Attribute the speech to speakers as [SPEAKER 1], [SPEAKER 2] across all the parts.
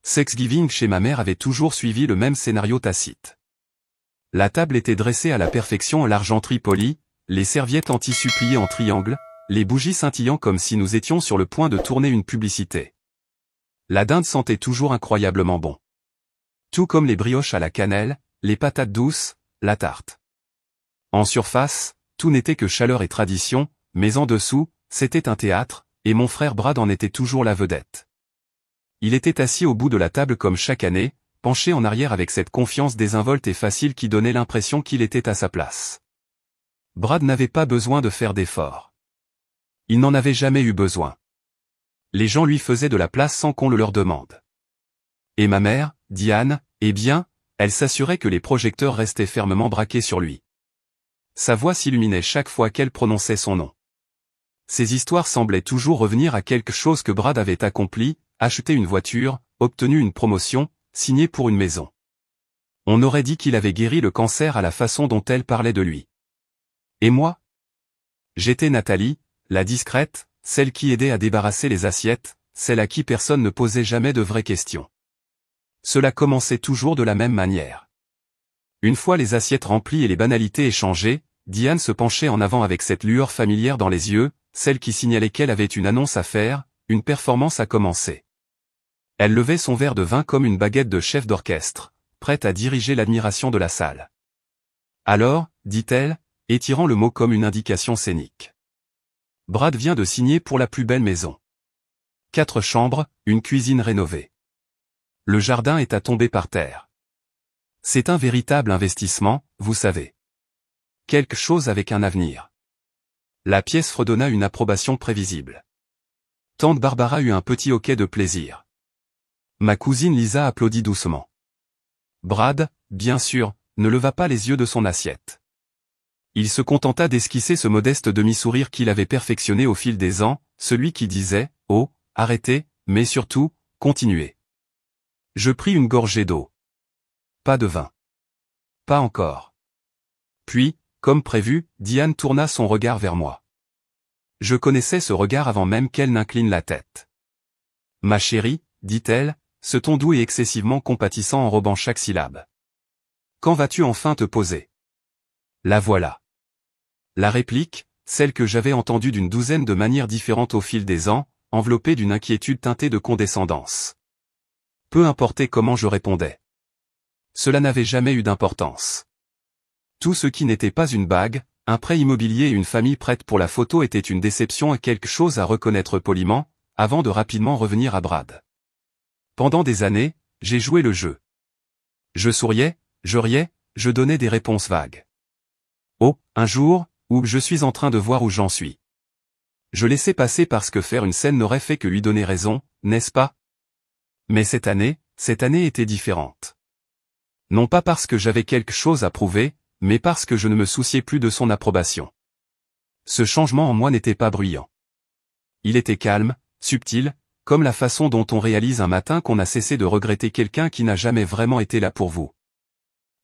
[SPEAKER 1] Thanksgiving chez ma mère avait toujours suivi le même scénario tacite. La table était dressée à la perfection en l'argenterie polie, les serviettes en tissu pliées en triangle, les bougies scintillant comme si nous étions sur le point de tourner une publicité. La dinde sentait toujours incroyablement bon. Tout comme les brioches à la cannelle, les patates douces, la tarte. En surface, tout n'était que chaleur et tradition, mais en dessous, c'était un théâtre, et mon frère Brad en était toujours la vedette. Il était assis au bout de la table comme chaque année, penché en arrière avec cette confiance désinvolte et facile qui donnait l'impression qu'il était à sa place. Brad n'avait pas besoin de faire d'efforts. Il n'en avait jamais eu besoin. Les gens lui faisaient de la place sans qu'on le leur demande. Et ma mère, Diane, eh bien, elle s'assurait que les projecteurs restaient fermement braqués sur lui. Sa voix s'illuminait chaque fois qu'elle prononçait son nom. Ses histoires semblaient toujours revenir à quelque chose que Brad avait accompli, acheté une voiture, obtenu une promotion, signé pour une maison. On aurait dit qu'il avait guéri le cancer à la façon dont elle parlait de lui. Et moi? J'étais Nathalie, la discrète, celle qui aidait à débarrasser les assiettes, celle à qui personne ne posait jamais de vraies questions. Cela commençait toujours de la même manière. Une fois les assiettes remplies et les banalités échangées, Diane se penchait en avant avec cette lueur familière dans les yeux, celle qui signalait qu'elle avait une annonce à faire, une performance à commencer. Elle levait son verre de vin comme une baguette de chef d'orchestre, prête à diriger l'admiration de la salle. Alors, dit-elle, étirant le mot comme une indication scénique. Brad vient de signer pour la plus belle maison. 4 chambres, une cuisine rénovée. Le jardin est à tomber par terre. C'est un véritable investissement, vous savez. Quelque chose avec un avenir. La pièce fredonna une approbation prévisible. Tante Barbara eut un petit hoquet de plaisir. Ma cousine Lisa applaudit doucement. Brad, bien sûr, ne leva pas les yeux de son assiette. Il se contenta d'esquisser ce modeste demi-sourire qu'il avait perfectionné au fil des ans, celui qui disait « Oh, arrêtez, mais surtout, continuez ». Je pris une gorgée d'eau. Pas de vin. Pas encore. Puis, comme prévu, Diane tourna son regard vers moi. Je connaissais ce regard avant même qu'elle n'incline la tête. « Ma chérie », dit-elle, ce ton doux et excessivement compatissant enrobant chaque syllabe. « Quand vas-tu enfin te poser ?» La voilà. La réplique, celle que j'avais entendue d'une douzaine de manières différentes au fil des ans, enveloppée d'une inquiétude teintée de condescendance. Peu importait comment je répondais. Cela n'avait jamais eu d'importance. Tout ce qui n'était pas une bague, un prêt immobilier et une famille prête pour la photo était une déception et quelque chose à reconnaître poliment, avant de rapidement revenir à Brad. Pendant des années, j'ai joué le jeu. Je souriais, je riais, je donnais des réponses vagues. Oh, un jour, où je suis en train de voir où j'en suis. Je laissais passer parce que faire une scène n'aurait fait que lui donner raison, n'est-ce pas? Mais cette année était différente. Non pas parce que j'avais quelque chose à prouver, mais parce que je ne me souciais plus de son approbation. Ce changement en moi n'était pas bruyant. Il était calme, subtil, comme la façon dont on réalise un matin qu'on a cessé de regretter quelqu'un qui n'a jamais vraiment été là pour vous.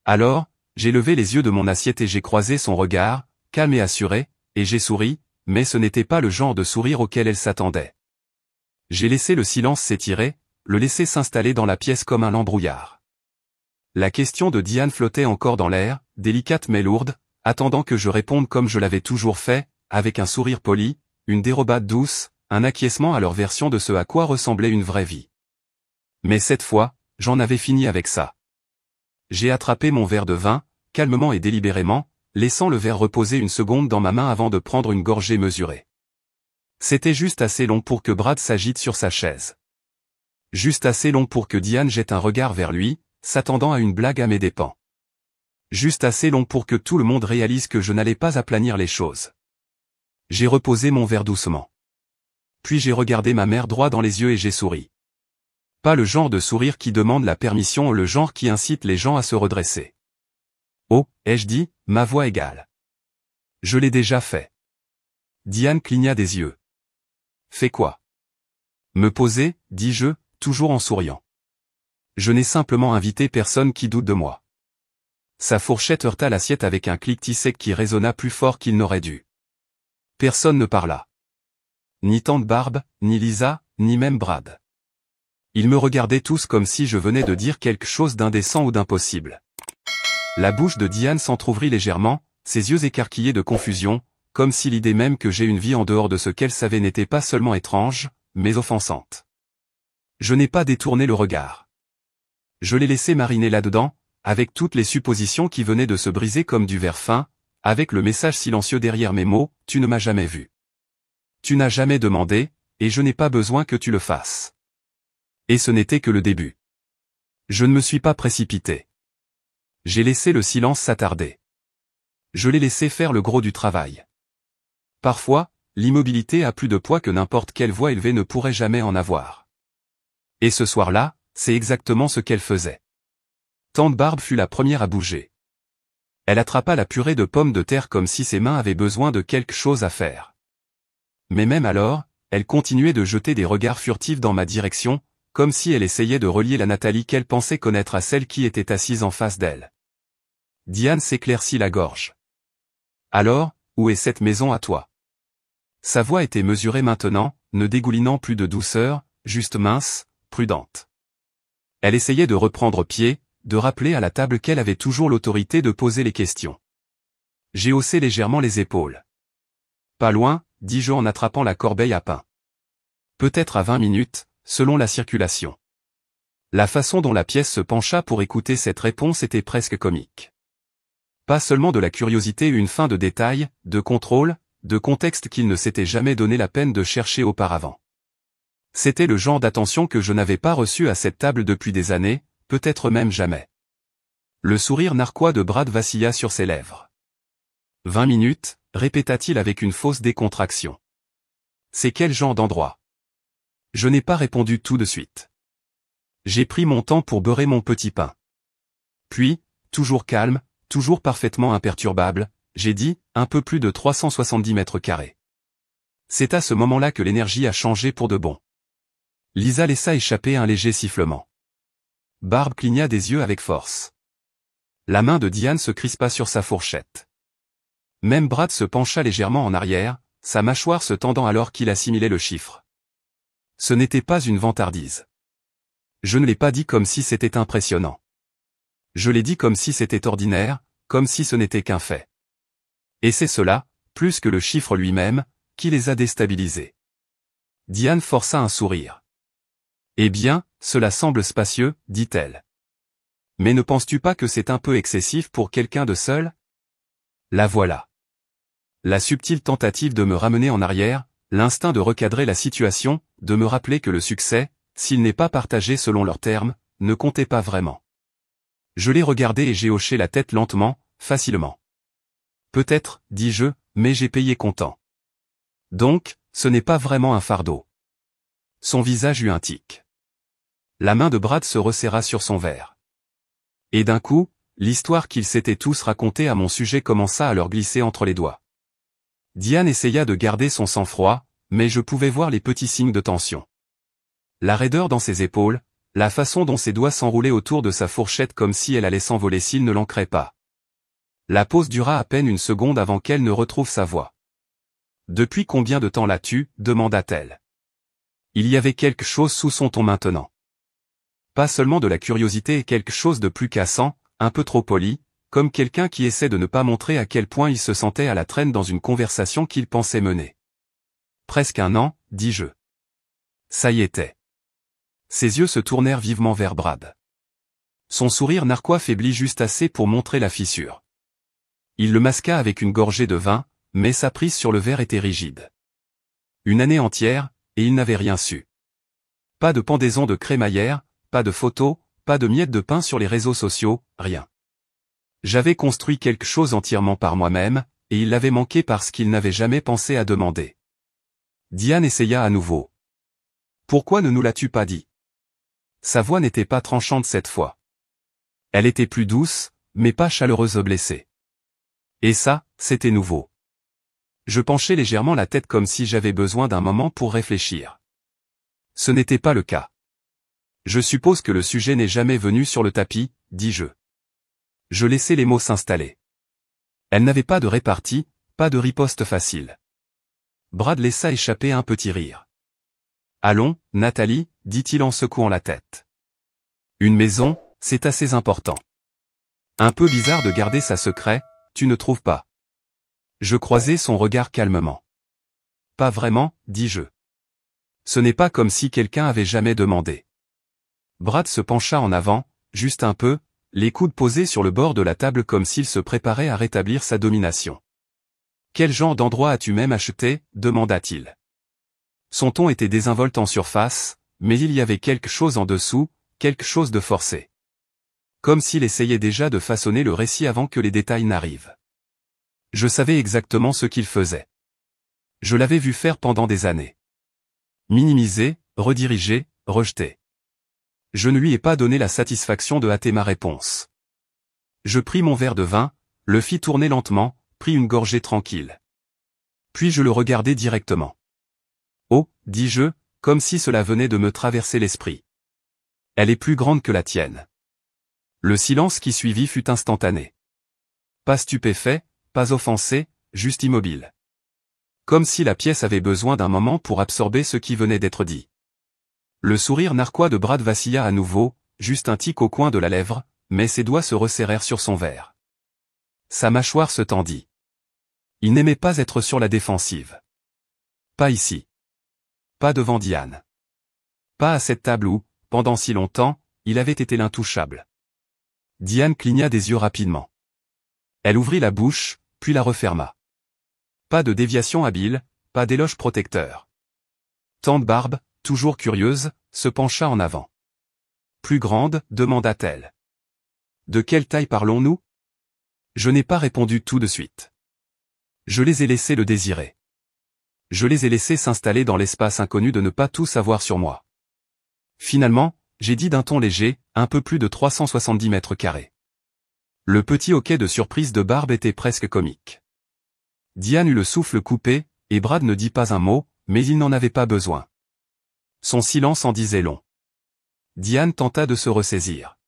[SPEAKER 1] Alors, j'ai levé les yeux de mon assiette et j'ai croisé son regard, calme et assuré, et j'ai souri, mais ce n'était pas le genre de sourire auquel elle s'attendait. J'ai laissé le silence s'étirer, le laisser s'installer dans la pièce comme un lambrouillard. La question de Diane flottait encore dans l'air, délicate mais lourde, attendant que je réponde comme je l'avais toujours fait, avec un sourire poli, une dérobade douce, un acquiescement à leur version de ce à quoi ressemblait une vraie vie. Mais cette fois, j'en avais fini avec ça. J'ai attrapé mon verre de vin, calmement et délibérément, laissant le verre reposer une seconde dans ma main avant de prendre une gorgée mesurée. C'était juste assez long pour que Brad s'agite sur sa chaise. Juste assez long pour que Diane jette un regard vers lui, s'attendant à une blague à mes dépens. Juste assez long pour que tout le monde réalise que je n'allais pas aplanir les choses. J'ai reposé mon verre doucement. Puis j'ai regardé ma mère droit dans les yeux et j'ai souri. Pas le genre de sourire qui demande la permission ou le genre qui incite les gens à se redresser. Oh, ai-je dit, ma voix égale. Je l'ai déjà fait. Diane cligna des yeux. Fais quoi? Me poser, dis-je, toujours en souriant. Je n'ai simplement invité personne qui doute de moi. Sa fourchette heurta l'assiette avec un cliquetis sec qui résonna plus fort qu'il n'aurait dû. Personne ne parla. Ni tante Barbe, ni Lisa, ni même Brad. Ils me regardaient tous comme si je venais de dire quelque chose d'indécent ou d'impossible. La bouche de Diane s'entr'ouvrit légèrement, ses yeux écarquillés de confusion, comme si l'idée même que j'ai une vie en dehors de ce qu'elle savait n'était pas seulement étrange, mais offensante. Je n'ai pas détourné le regard. Je l'ai laissé mariner là-dedans, avec toutes les suppositions qui venaient de se briser comme du verre fin, avec le message silencieux derrière mes mots, tu ne m'as jamais vu. Tu n'as jamais demandé, et je n'ai pas besoin que tu le fasses. Et ce n'était que le début. Je ne me suis pas précipité. J'ai laissé le silence s'attarder. Je l'ai laissé faire le gros du travail. Parfois, l'immobilité a plus de poids que n'importe quelle voix élevée ne pourrait jamais en avoir. Et ce soir-là, c'est exactement ce qu'elle faisait. Tante Barbe fut la première à bouger. Elle attrapa la purée de pommes de terre comme si ses mains avaient besoin de quelque chose à faire. Mais même alors, elle continuait de jeter des regards furtifs dans ma direction, comme si elle essayait de relier la Nathalie qu'elle pensait connaître à celle qui était assise en face d'elle. Diane s'éclaircit la gorge. Alors, où est cette maison à toi? Sa voix était mesurée maintenant, ne dégoulinant plus de douceur, juste mince, prudente. Elle essayait de reprendre pied, de rappeler à la table qu'elle avait toujours l'autorité de poser les questions. J'ai haussé légèrement les épaules. Pas loin, dis-je en attrapant la corbeille à pain. Peut-être à 20 minutes, selon la circulation. La façon dont la pièce se pencha pour écouter cette réponse était presque comique. Pas seulement de la curiosité, une fin de détail, de contrôle, de contexte qu'il ne s'était jamais donné la peine de chercher auparavant. C'était le genre d'attention que je n'avais pas reçu à cette table depuis des années, peut-être même jamais. Le sourire narquois de Brad vacilla sur ses lèvres. 20 minutes, répéta-t-il avec une fausse décontraction. C'est quel genre d'endroit? Je n'ai pas répondu tout de suite. J'ai pris mon temps pour beurrer mon petit pain. Puis, toujours calme, toujours parfaitement imperturbable, j'ai dit, un peu plus de 370 mètres carrés. C'est à ce moment-là que l'énergie a changé pour de bon. Lisa laissa échapper un léger sifflement. Barbe cligna des yeux avec force. La main de Diane se crispa sur sa fourchette. Même Brad se pencha légèrement en arrière, sa mâchoire se tendant alors qu'il assimilait le chiffre. Ce n'était pas une vantardise. Je ne l'ai pas dit comme si c'était impressionnant. Je l'ai dit comme si c'était ordinaire, comme si ce n'était qu'un fait. Et c'est cela, plus que le chiffre lui-même, qui les a déstabilisés. Diane força un sourire. Eh bien, cela semble spacieux, dit-elle. Mais ne penses-tu pas que c'est un peu excessif pour quelqu'un de seul? La voilà. La subtile tentative de me ramener en arrière, l'instinct de recadrer la situation, de me rappeler que le succès, s'il n'est pas partagé selon leurs termes, ne comptait pas vraiment. Je l'ai regardé et j'ai hoché la tête lentement, facilement. Peut-être, dis-je, mais j'ai payé comptant. Donc, ce n'est pas vraiment un fardeau. Son visage eut un tic. La main de Brad se resserra sur son verre. Et d'un coup, l'histoire qu'ils s'étaient tous racontée à mon sujet commença à leur glisser entre les doigts. Diane essaya de garder son sang-froid, mais je pouvais voir les petits signes de tension. La raideur dans ses épaules, la façon dont ses doigts s'enroulaient autour de sa fourchette comme si elle allait s'envoler s'il ne l'ancrait pas. La pause dura à peine une seconde avant qu'elle ne retrouve sa voix. « Depuis combien de temps l'as-tu » demanda-t-elle. Il y avait quelque chose sous son ton maintenant. Pas seulement de la curiosité et quelque chose de plus cassant, un peu trop poli, comme quelqu'un qui essaie de ne pas montrer à quel point il se sentait à la traîne dans une conversation qu'il pensait mener. Presque un an, dis-je. Ça y était. Ses yeux se tournèrent vivement vers Brad. Son sourire narquois faiblit juste assez pour montrer la fissure. Il le masqua avec une gorgée de vin, mais sa prise sur le verre était rigide. Une année entière, et il n'avait rien su. Pas de pendaison de crémaillère, pas de photos, pas de miettes de pain sur les réseaux sociaux, rien. J'avais construit quelque chose entièrement par moi-même, et il l'avait manqué parce qu'il n'avait jamais pensé à demander. Diane essaya à nouveau. Pourquoi ne nous l'as-tu pas dit? Sa voix n'était pas tranchante cette fois. Elle était plus douce, mais pas chaleureuse blessée. Et ça, c'était nouveau. Je penchai légèrement la tête comme si j'avais besoin d'un moment pour réfléchir. Ce n'était pas le cas. Je suppose que le sujet n'est jamais venu sur le tapis, dis-je. Je laissai les mots s'installer. Elle n'avait pas de répartie, pas de riposte facile. Brad laissa échapper un petit rire. Allons, Nathalie, dit-il en secouant la tête. Une maison, c'est assez important. Un peu bizarre de garder ça secret, tu ne trouves pas? Je croisai son regard calmement. Pas vraiment, dis-je. Ce n'est pas comme si quelqu'un avait jamais demandé. Brad se pencha en avant, juste un peu, les coudes posés sur le bord de la table comme s'il se préparait à rétablir sa domination. Quel genre d'endroit as-tu même acheté? Demanda-t-il. Son ton était désinvolte en surface, mais il y avait quelque chose en dessous, quelque chose de forcé. Comme s'il essayait déjà de façonner le récit avant que les détails n'arrivent. Je savais exactement ce qu'il faisait. Je l'avais vu faire pendant des années. Minimiser, rediriger, rejeter. Je ne lui ai pas donné la satisfaction de hâter ma réponse. Je pris mon verre de vin, le fis tourner lentement, pris une gorgée tranquille. Puis je le regardai directement. Oh, dis-je, comme si cela venait de me traverser l'esprit. Elle est plus grande que la tienne. Le silence qui suivit fut instantané. Pas stupéfait, pas offensé, juste immobile. Comme si la pièce avait besoin d'un moment pour absorber ce qui venait d'être dit. Le sourire narquois de Brad vacilla à nouveau, juste un tic au coin de la lèvre, mais ses doigts se resserrèrent sur son verre. Sa mâchoire se tendit. Il n'aimait pas être sur la défensive. Pas ici. Pas devant Diane. Pas à cette table où, pendant si longtemps, il avait été l'intouchable. Diane cligna des yeux rapidement. Elle ouvrit la bouche, puis la referma. Pas de déviation habile, pas d'éloge protecteur. Tante Barbe, toujours curieuse, se pencha en avant. Plus grande, demanda-t-elle. De quelle taille parlons-nous? Je n'ai pas répondu tout de suite. Je les ai laissés le désirer. Je les ai laissés s'installer dans l'espace inconnu de ne pas tout savoir sur moi. Finalement, j'ai dit d'un ton léger, un peu plus de 370 mètres carrés. Le petit hoquet de surprise de Barbe était presque comique. Diane eut le souffle coupé, et Brad ne dit pas un mot, mais il n'en avait pas besoin. Son silence en disait long. Diane tenta de se ressaisir.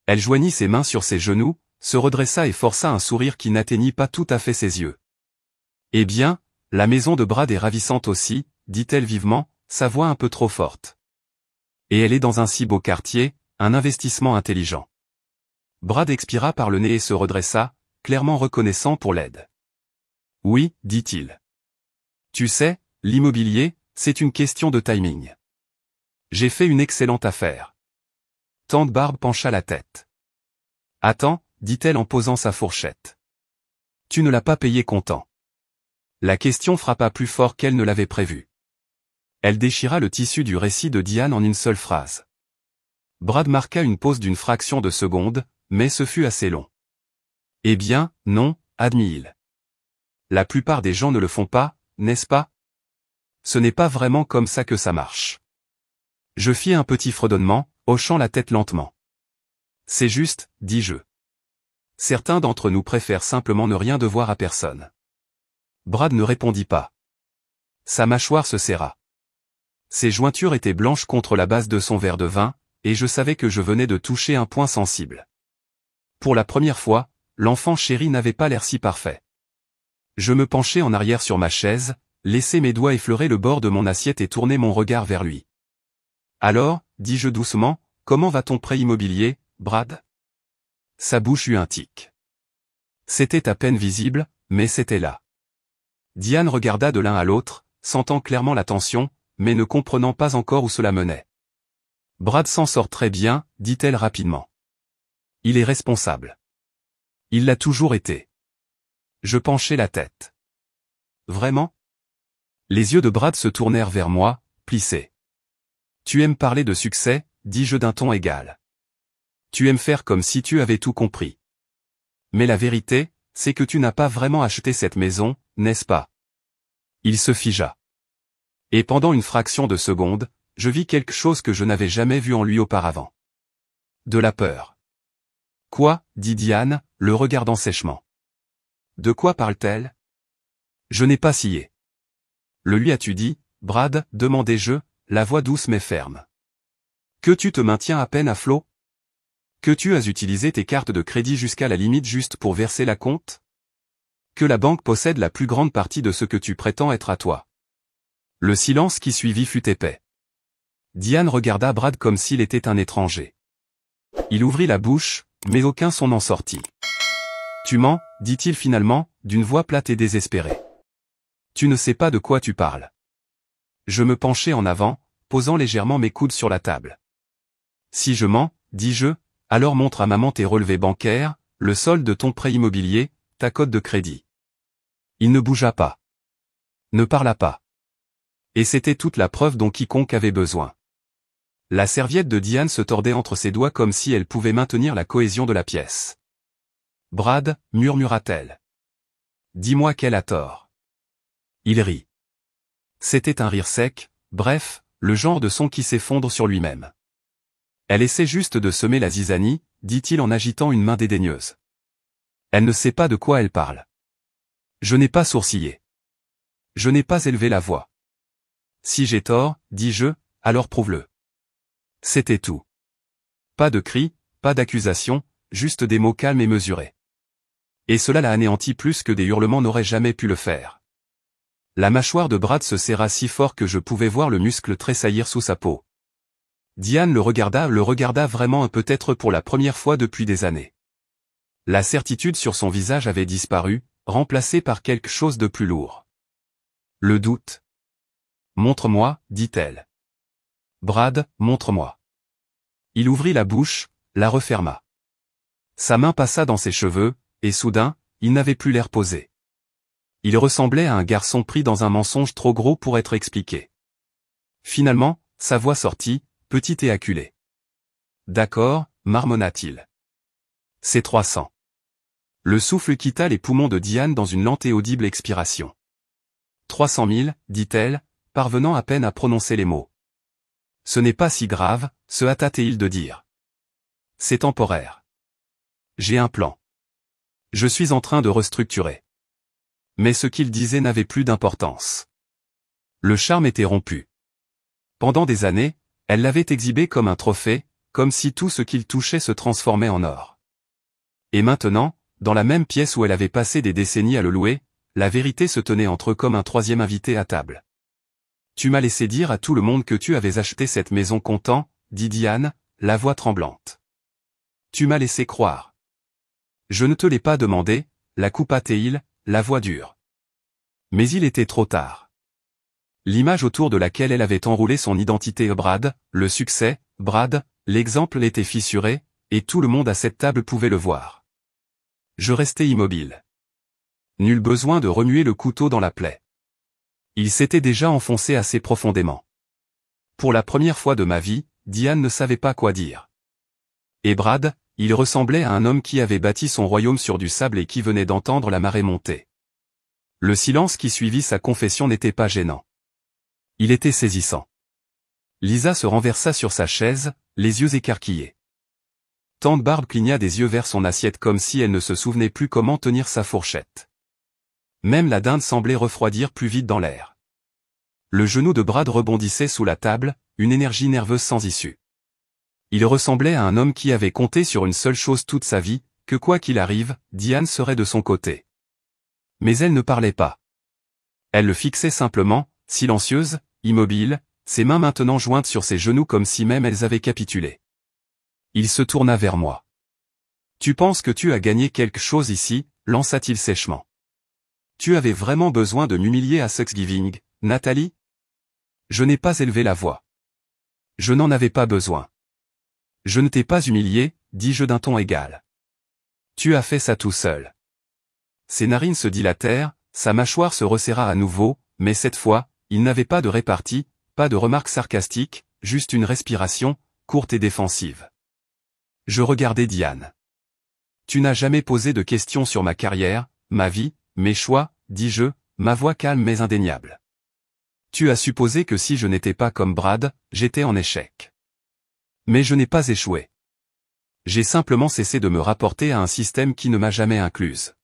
[SPEAKER 1] Elle joignit ses mains sur ses genoux, se redressa et força un sourire qui n'atteignit pas tout à fait ses yeux. Eh bien, la maison de Brad est ravissante aussi, dit-elle vivement, sa voix un peu trop forte. Et elle est dans un si beau quartier, un investissement intelligent. Brad expira par le nez et se redressa, clairement reconnaissant pour l'aide. Oui, dit-il. Tu sais, l'immobilier, c'est une question de timing. J'ai fait une excellente affaire. Tante Barbe pencha la tête. Attends, dit-elle en posant sa fourchette. Tu ne l'as pas payé comptant. La question frappa plus fort qu'elle ne l'avait prévu. Elle déchira le tissu du récit de Diane en une seule phrase. Brad marqua une pause d'une fraction de seconde, mais ce fut assez long. Eh bien, non, admit-il. La plupart des gens ne le font pas, n'est-ce pas? Ce n'est pas vraiment comme ça que ça marche. Je fis un petit fredonnement, hochant la tête lentement. C'est juste, dis-je. Certains d'entre nous préfèrent simplement ne rien devoir à personne. Brad ne répondit pas. Sa mâchoire se serra. Ses jointures étaient blanches contre la base de son verre de vin, et je savais que je venais de toucher un point sensible. Pour la première fois, l'enfant chéri n'avait pas l'air si parfait. Je me penchai en arrière sur ma chaise, laissai mes doigts effleurer le bord de mon assiette et tournai mon regard vers lui. Alors, dis-je doucement, comment va ton prêt immobilier, Brad? Sa bouche eut un tic. C'était à peine visible, mais c'était là. Diane regarda de l'un à l'autre, sentant clairement la tension, mais ne comprenant pas encore où cela menait. Brad s'en sort très bien, dit-elle rapidement. Il est responsable. Il l'a toujours été. Je penchai la tête. Vraiment? Les yeux de Brad se tournèrent vers moi, plissés. Tu aimes parler de succès, dis-je d'un ton égal. Tu aimes faire comme si tu avais tout compris. Mais la vérité, c'est que tu n'as pas vraiment acheté cette maison, n'est-ce pas? Il se figea. Et pendant une fraction de seconde, je vis quelque chose que je n'avais jamais vu en lui auparavant. De la peur. Quoi, dit Diane, le regardant sèchement. De quoi parle-t-elle? Je n'ai pas scié. Le lui as-tu dit, Brad, demandai-je, la voix douce mais ferme. Que tu te maintiens à peine à flot? Que tu as utilisé tes cartes de crédit jusqu'à la limite juste pour verser la compte? Que la banque possède la plus grande partie de ce que tu prétends être à toi? Le silence qui suivit fut épais. Diane regarda Brad comme s'il était un étranger. Il ouvrit la bouche, mais aucun son n'en sortit. Tu mens, dit-il finalement, d'une voix plate et désespérée. Tu ne sais pas de quoi tu parles. Je me penchai en avant, posant légèrement mes coudes sur la table. Si je mens, dis-je, alors montre à maman tes relevés bancaires, le solde de ton prêt immobilier, ta cote de crédit. Il ne bougea pas. Ne parla pas. Et c'était toute la preuve dont quiconque avait besoin. La serviette de Diane se tordait entre ses doigts comme si elle pouvait maintenir la cohésion de la pièce. Brad, murmura-t-elle. Dis-moi qu'elle a tort. Il rit. C'était un rire sec, bref, le genre de son qui s'effondre sur lui-même. Elle essaie juste de semer la zizanie, dit-il en agitant une main dédaigneuse. Elle ne sait pas de quoi elle parle. Je n'ai pas sourcillé. Je n'ai pas élevé la voix. Si j'ai tort, dis-je, alors prouve-le. C'était tout. Pas de cris, pas d'accusation, juste des mots calmes et mesurés. Et cela l'a anéanti plus que des hurlements n'auraient jamais pu le faire. La mâchoire de Brad se serra si fort que je pouvais voir le muscle tressaillir sous sa peau. Diane le regarda vraiment peut-être pour la première fois depuis des années. La certitude sur son visage avait disparu, remplacée par quelque chose de plus lourd. Le doute. Montre-moi, dit-elle. Brad, montre-moi. Il ouvrit la bouche, la referma. Sa main passa dans ses cheveux, et soudain, il n'avait plus l'air posé. Il ressemblait à un garçon pris dans un mensonge trop gros pour être expliqué. Finalement, sa voix sortit, petite et acculée. D'accord, marmonna-t-il. C'est 300. Le souffle quitta les poumons de Diane dans une lente et audible expiration. 300 000, dit-elle, parvenant à peine à prononcer les mots. Ce n'est pas si grave, se hâta-t-il de dire. C'est temporaire. J'ai un plan. Je suis en train de restructurer. Mais ce qu'il disait n'avait plus d'importance. Le charme était rompu. Pendant des années, elle l'avait exhibé comme un trophée, comme si tout ce qu'il touchait se transformait en or. Et maintenant, dans la même pièce où elle avait passé des décennies à le louer, la vérité se tenait entre eux comme un troisième invité à table. Tu m'as laissé dire à tout le monde que tu avais acheté cette maison content, dit Diane, la voix tremblante. Tu m'as laissé croire. Je ne te l'ai pas demandé, la coupa-t-il, la voix dure. Mais il était trop tard. L'image autour de laquelle elle avait enroulé son identité Brad, le succès, Brad, l'exemple était fissuré, et tout le monde à cette table pouvait le voir. Je restais immobile. Nul besoin de remuer le couteau dans la plaie. Il s'était déjà enfoncé assez profondément. Pour la première fois de ma vie, Diane ne savait pas quoi dire. Et Brad, il ressemblait à un homme qui avait bâti son royaume sur du sable et qui venait d'entendre la marée monter. Le silence qui suivit sa confession n'était pas gênant. Il était saisissant. Lisa se renversa sur sa chaise, les yeux écarquillés. Tante Barbe cligna des yeux vers son assiette comme si elle ne se souvenait plus comment tenir sa fourchette. Même la dinde semblait refroidir plus vite dans l'air. Le genou de Brad rebondissait sous la table, une énergie nerveuse sans issue. Il ressemblait à un homme qui avait compté sur une seule chose toute sa vie, que quoi qu'il arrive, Diane serait de son côté. Mais elle ne parlait pas. Elle le fixait simplement, silencieuse, immobile, ses mains maintenant jointes sur ses genoux comme si même elles avaient capitulé. Il se tourna vers moi. « Tu penses que tu as gagné quelque chose ici ?» lança-t-il sèchement. « Tu avais vraiment besoin de m'humilier à Thanksgiving, Nathalie ? Je n'ai pas élevé la voix. Je n'en avais pas besoin. Je ne t'ai pas humilié, dis-je d'un ton égal. Tu as fait ça tout seul. » Ses narines se dilatèrent, sa mâchoire se resserra à nouveau, mais cette fois, il n'avait pas de répartie, pas de remarque sarcastique, juste une respiration, courte et défensive. Je regardai Diane. Tu n'as jamais posé de questions sur ma carrière, ma vie, mes choix, dis-je, ma voix calme mais indéniable. Tu as supposé que si je n'étais pas comme Brad, j'étais en échec. Mais je n'ai pas échoué. J'ai simplement cessé de me rapporter à un système qui ne m'a jamais incluse.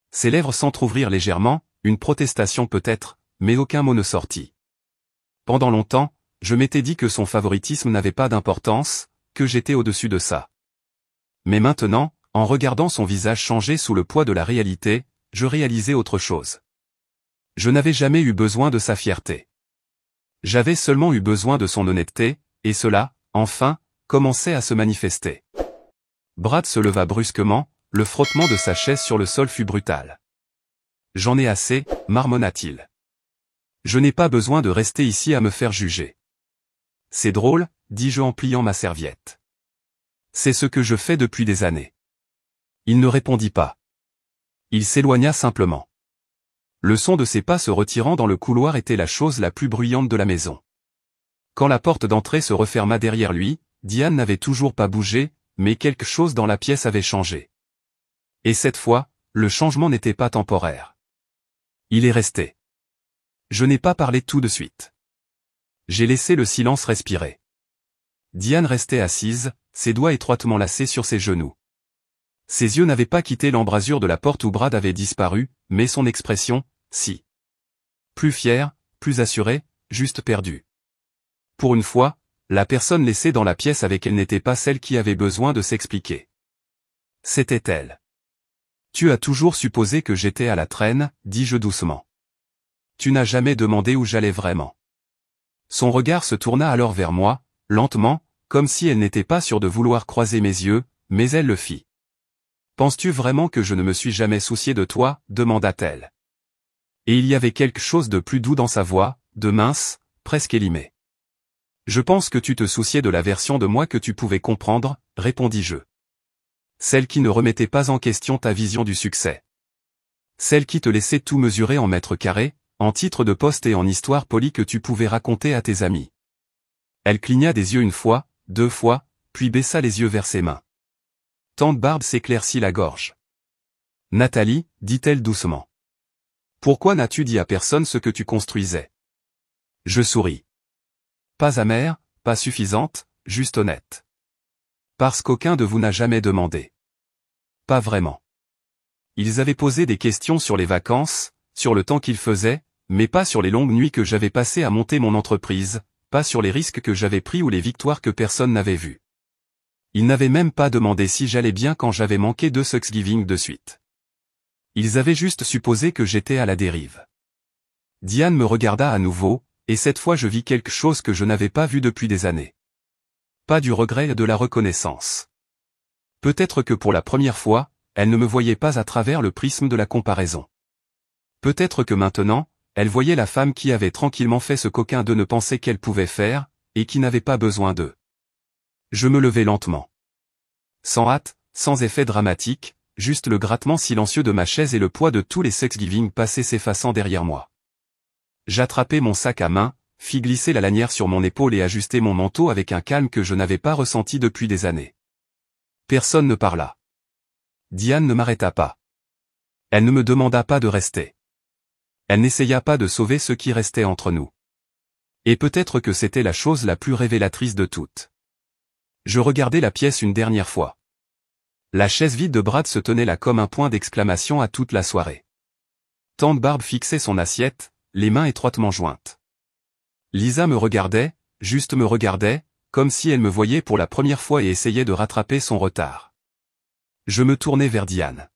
[SPEAKER 1] Ses lèvres s'entr'ouvrirent légèrement, une protestation peut-être, mais aucun mot ne sortit. Pendant longtemps, je m'étais dit que son favoritisme n'avait pas d'importance, que j'étais au-dessus de ça. Mais maintenant, en regardant son visage changer sous le poids de la réalité, je réalisais autre chose. Je n'avais jamais eu besoin de sa fierté. J'avais seulement eu besoin de son honnêteté, et cela, enfin, commençait à se manifester. Brad se leva brusquement, le frottement de sa chaise sur le sol fut brutal. « J'en ai assez, marmonna-t-il. Je n'ai pas besoin de rester ici à me faire juger. »« C'est drôle, dis-je en pliant ma serviette. C'est ce que je fais depuis des années. » Il ne répondit pas. Il s'éloigna simplement. Le son de ses pas se retirant dans le couloir était la chose la plus bruyante de la maison. Quand la porte d'entrée se referma derrière lui, Diane n'avait toujours pas bougé, mais quelque chose dans la pièce avait changé. Et cette fois, le changement n'était pas temporaire. Il est resté. Je n'ai pas parlé tout de suite. J'ai laissé le silence respirer. Diane restait assise, ses doigts étroitement lacés sur ses genoux. Ses yeux n'avaient pas quitté l'embrasure de la porte où Brad avait disparu, mais son expression, si. Plus fière, plus assurée, juste perdue. Pour une fois, la personne laissée dans la pièce avec elle n'était pas celle qui avait besoin de s'expliquer. C'était elle. Tu as toujours supposé que j'étais à la traîne, dis-je doucement. Tu n'as jamais demandé où j'allais vraiment. Son regard se tourna alors vers moi, lentement, comme si elle n'était pas sûre de vouloir croiser mes yeux, mais elle le fit. Penses-tu vraiment que je ne me suis jamais soucié de toi, demanda-t-elle. Et il y avait quelque chose de plus doux dans sa voix, de mince, presque élimé. Je pense que tu te souciais de la version de moi que tu pouvais comprendre, répondis-je. Celle qui ne remettait pas en question ta vision du succès. Celle qui te laissait tout mesurer en mètres carrés, en titre de poste et en histoire polie que tu pouvais raconter à tes amis. Elle cligna des yeux une fois, deux fois, puis baissa les yeux vers ses mains. Tante Barbe s'éclaircit la gorge. Nathalie, dit-elle doucement. Pourquoi n'as-tu dit à personne ce que tu construisais? Je souris. Pas amère, pas suffisante, juste honnête. Parce qu'aucun de vous n'a jamais demandé. Pas vraiment. Ils avaient posé des questions sur les vacances, sur le temps qu'ils faisaient, mais pas sur les longues nuits que j'avais passées à monter mon entreprise, pas sur les risques que j'avais pris ou les victoires que personne n'avait vues. Ils n'avaient même pas demandé si j'allais bien quand j'avais manqué 2 Thanksgiving de suite. Ils avaient juste supposé que j'étais à la dérive. Diane me regarda à nouveau, et cette fois je vis quelque chose que je n'avais pas vu depuis des années. Pas du regret et de la reconnaissance. Peut-être que pour la première fois, elle ne me voyait pas à travers le prisme de la comparaison. Peut-être que maintenant, elle voyait la femme qui avait tranquillement fait ce qu'aucun d'eux ne pensait qu'elle pouvait faire, et qui n'avait pas besoin d'eux. Je me levai lentement. Sans hâte, sans effet dramatique, juste le grattement silencieux de ma chaise et le poids de tous les Thanksgiving passés s'effaçant derrière moi. J'attrapai mon sac à main, fis glisser la lanière sur mon épaule et ajustai mon manteau avec un calme que je n'avais pas ressenti depuis des années. Personne ne parla. Diane ne m'arrêta pas. Elle ne me demanda pas de rester. Elle n'essaya pas de sauver ce qui restait entre nous. Et peut-être que c'était la chose la plus révélatrice de toutes. Je regardai la pièce une dernière fois. La chaise vide de Brad se tenait là comme un point d'exclamation à toute la soirée. Tante Barbe fixait son assiette, les mains étroitement jointes. Lisa me regardait, juste me regardait, comme si elle me voyait pour la première fois et essayait de rattraper son retard. Je me tournai vers Diane.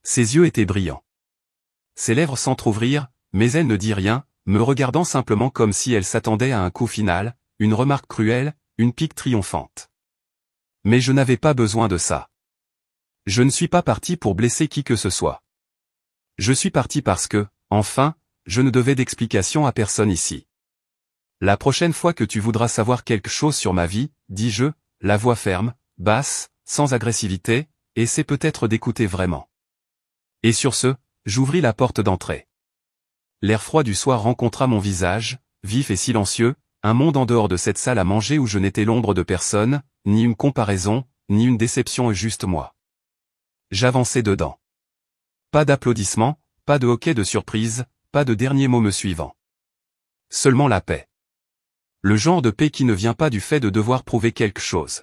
[SPEAKER 1] Ses yeux étaient brillants. Ses lèvres s'entr'ouvrirent, mais elle ne dit rien, me regardant simplement comme si elle s'attendait à un coup final, une remarque cruelle, une pique triomphante. Mais je n'avais pas besoin de ça. Je ne suis pas parti pour blesser qui que ce soit. Je suis parti parce que, enfin, je ne devais d'explication à personne ici. La prochaine fois que tu voudras savoir quelque chose sur ma vie, dis-je, la voix ferme, basse, sans agressivité, essaie peut-être d'écouter vraiment. Et sur ce, j'ouvris la porte d'entrée. L'air froid du soir rencontra mon visage, vif et silencieux, un monde en dehors de cette salle à manger où je n'étais l'ombre de personne, ni une comparaison, ni une déception et juste moi. J'avançai dedans. Pas d'applaudissements, pas de hoquet de surprise, pas de dernier mot me suivant. Seulement la paix. Le genre de paix qui ne vient pas du fait de devoir prouver quelque chose.